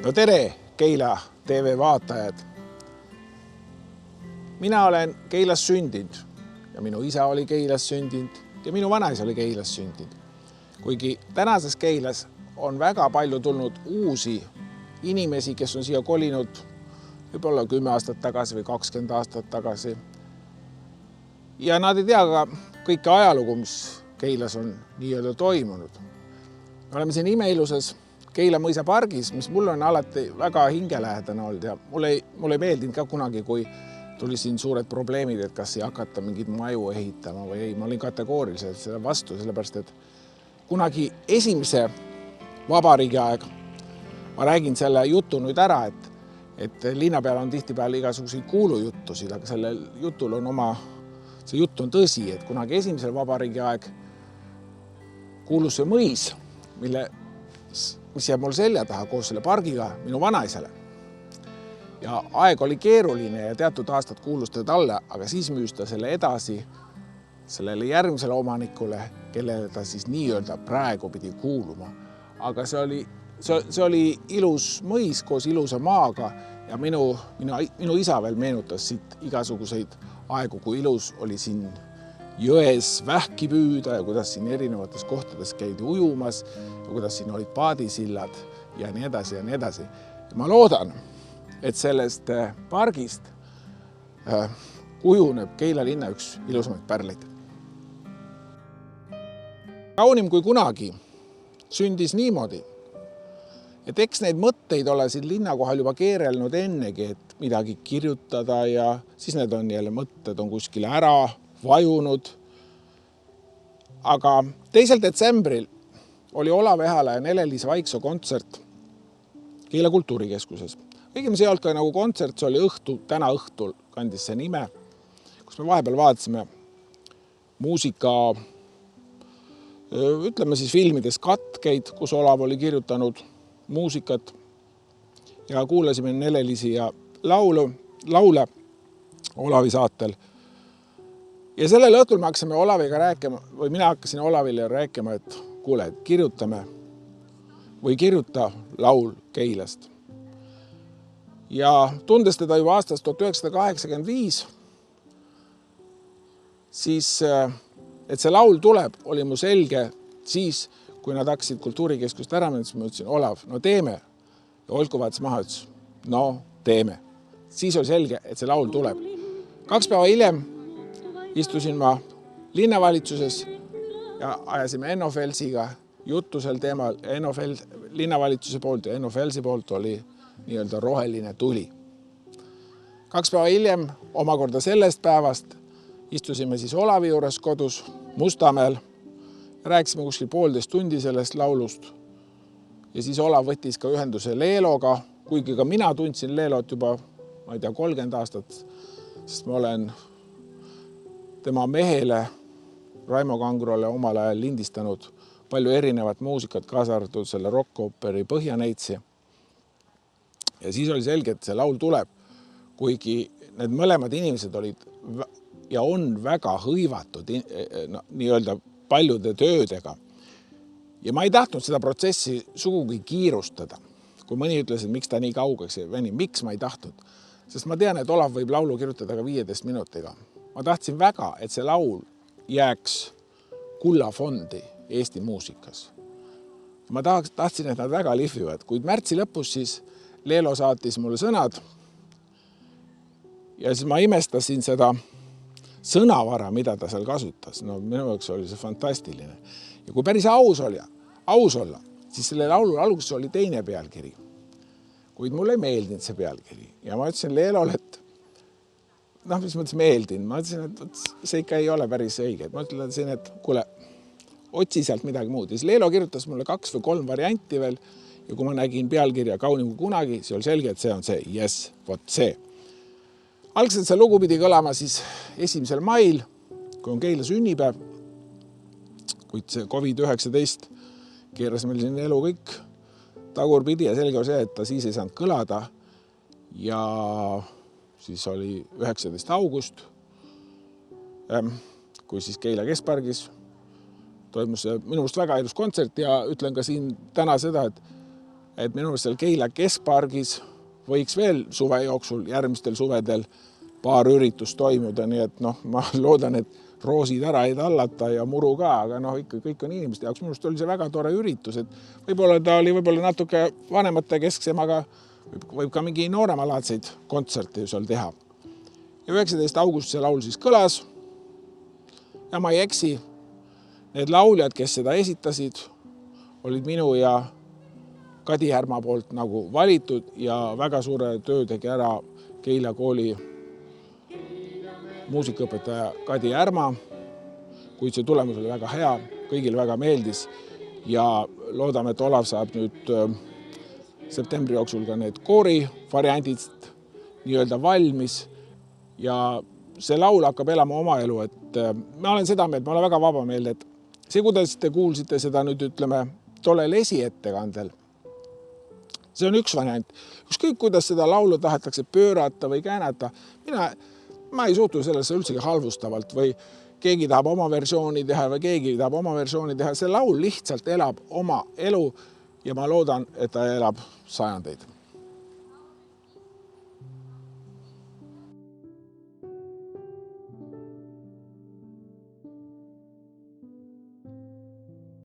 No tere, Keila TV vaatajad! Mina olen Keilas sündinud ja minu isa oli Keilas sündinud ja minu vanaisa oli Keilas sündinud. Kuigi tänases Keilas on väga palju tulnud uusi inimesi, kes on siia kolinud võib-olla 10 aastat tagasi või 20 aastat tagasi. Ja nad ei tea ka kõike ajalugu, mis Keilas on nii-öelda toimunud. Me oleme siin imeilusas Keila mõisa pargis, mis mulle on alati väga hingelähedane olnud ja mulle ei meeldinud ka kunagi, kui tuli siin suured probleemid, et kas ei hakata mingit maju ehitama või ei. Ma olin kategooriliselt selle vastu, sellepärast et kunagi esimese vabariigi aeg ma räägin selle jutu nüüd ära, et linna peal on tihtipeale igasuguseid kuulujuttusid, aga sellel jutul on see jutt on tõsi, et kunagi esimesel vabariigi aeg kuulus see mõis, mis jääb mul selja taha koos selle pargiga minu vanaisale. Ja aeg oli keeruline ja teatud aastad kuulus ta talle, aga siis müüs ta selle edasi sellele järgmisele omanikule, kellele ta siis nii-öelda praegu pidi kuuluma. Aga see oli ilus mõis koos ilusa maaga ja minu isa veel meenutas siit igasuguseid aegu, kui ilus oli siin jões vähki püüda ja kuidas siin erinevates kohtades käidi ujumas ja kuidas siin olid paadisillad ja nii edasi ja nii edasi. Ma loodan, et sellest pargist kujuneb Keila linna üks ilusamaid pärleid. Kaunim kui kunagi sündis niimoodi, et eks neid mõtteid ole siin linna kohal juba keerelnud ennegi, et midagi kirjutada ja siis need on jälle mõtted on kuskile ära vajunud. Aga 2. detsembril oli Olav Ehala ja Nele-Liis Vaiksoo kontsert Keila kultuurikeskuses. Õigemini see ei olnud ka nagu kontsert, see oli täna õhtul kandis see nime, kus me vahepeal vaatasime muusika, ütleme siis filmides katkeid, kus Olav oli kirjutanud muusikat ja kuulasime Nele-Liisi ja laule Olavi saatel. Ja sellel õhtul me hakkasime Olaviga rääkima, või mina hakkasin Olavile rääkima, et kuule, kirjutame või kirjuta laul Keilast. Ja tundes teda juba aastast 1985, siis, et see laul tuleb, oli mu selge siis, kui nad hakkasid kultuurikeskust ära minna, siis ma ütlesin, Olav, no teeme. Ja Olku vaatas maha, ütles, no teeme. Siis oli selge, et see laul tuleb. 2 päeva hiljem istusin ma linnavalitsuses ja ajasime Enno Felsiga juttu sel teemal. Linnavalitsuse poolt ja Enno Felsi poolt oli nii-öelda roheline tuli. 2 päeva hiljem, omakorda sellest päevast, istusime siis Olavi juures kodus Mustamäel. Rääkisime kuskil 1,5 tundi sellest laulust. Ja siis Olav võttis ka ühenduse Leeloga, kuigi ka mina tundsin Leelot juba, ma ei tea, 30 aastat, sest ma olen tema mehele, Raimo Kangrole omal ajal lindistanud palju erinevat muusikat, kaasa arvatud selle rock-ooperi Põhjaneitsi. Ja siis oli selge, et see laul tuleb, kuigi need mõlemad inimesed olid ja on väga hõivatud nii-öelda paljude töödega. Ja ma ei tahtnud seda protsessi sugugi kiirustada. Kui mõni ütles, et miks ta nii kaugeks ei veni, miks ma ei tahtnud? Sest ma tean, et Olav võib laulu kirjutada ka 15 minutiga. Ma tahtsin väga, et see laul jääks kullafondi Eesti muusikas. Ma tahtsin, et nad väga lihvivad. Kuid märtsi lõpus siis Leelo saatis mulle sõnad ja siis ma imestasin seda sõnavara, mida ta seal kasutas. No minu jaoks oli see fantastiline. Ja kui päris aus olla, siis selle laulu alguses oli teine pealkiri. Kuid mulle ei meeldinud see pealkiri. Ja ma ütlesin Leelole, et mis mõttes meeldin. Ma ütlesin, et see ikka ei ole päris õige. Ma ütlesin, et kuule, otsi sealt midagi muud. Ja siis Leelo kirjutas mulle 2 või 3 varianti veel. Ja kui ma nägin pealkirja Kaunim kui kunagi, see oli selge, et see on see. Yes, vot see. Algselt see lugu pidi kõlama siis 1. mail, kui on Keila sünnipäev. Kuid see COVID-19 keeras meil siin elu kõik tagurpidi ja selge on see, et ta siis ei saanud kõlada. Ja siis oli 19. august, kui siis Keila keskpargis toimus minust väga ilus kontsert ja ütlen ka siin täna seda, et et minu arust seal Keila keskpargis võiks veel suve jooksul, järgmistel suvedel paar üritust toimuda, nii et ma loodan, et roosid ära ei tallata ja muru ka, aga ikka kõik on inimeste jaoks. Minu arust oli see väga tore üritus, et võib-olla ta oli natuke vanemate kesksem, aga võib ka mingi nooremalaadseid kontserte seal teha. Ja 19. august see laul siis kõlas ja ma ei eksi, need lauljad, kes seda esitasid, olid minu ja Kadi Härma poolt nagu valitud ja väga suure töö tegi ära Keila kooli muusikaõpetaja Kadi Härma, kuid see tulemus oli väga hea, kõigil väga meeldis ja loodame, et Olav saab nüüd septembri jooksul ka need koori variandid nii-öelda valmis ja see laul hakkab elama oma elu, et ma olen seda meelt, ma olen väga vaba meelde, et see, kuidas te kuulsite seda nüüd ütleme tollel esiettekandel, see on üks variant. Ükskõik, kuidas seda laulu tahetakse pöörata või käänata, ma ei suhtu sellesse üldsegi halvustavalt või keegi tahab oma versiooni teha või keegi tahab oma versiooni teha. See laul lihtsalt elab oma elu ja ma loodan, et ta elab sajandeid.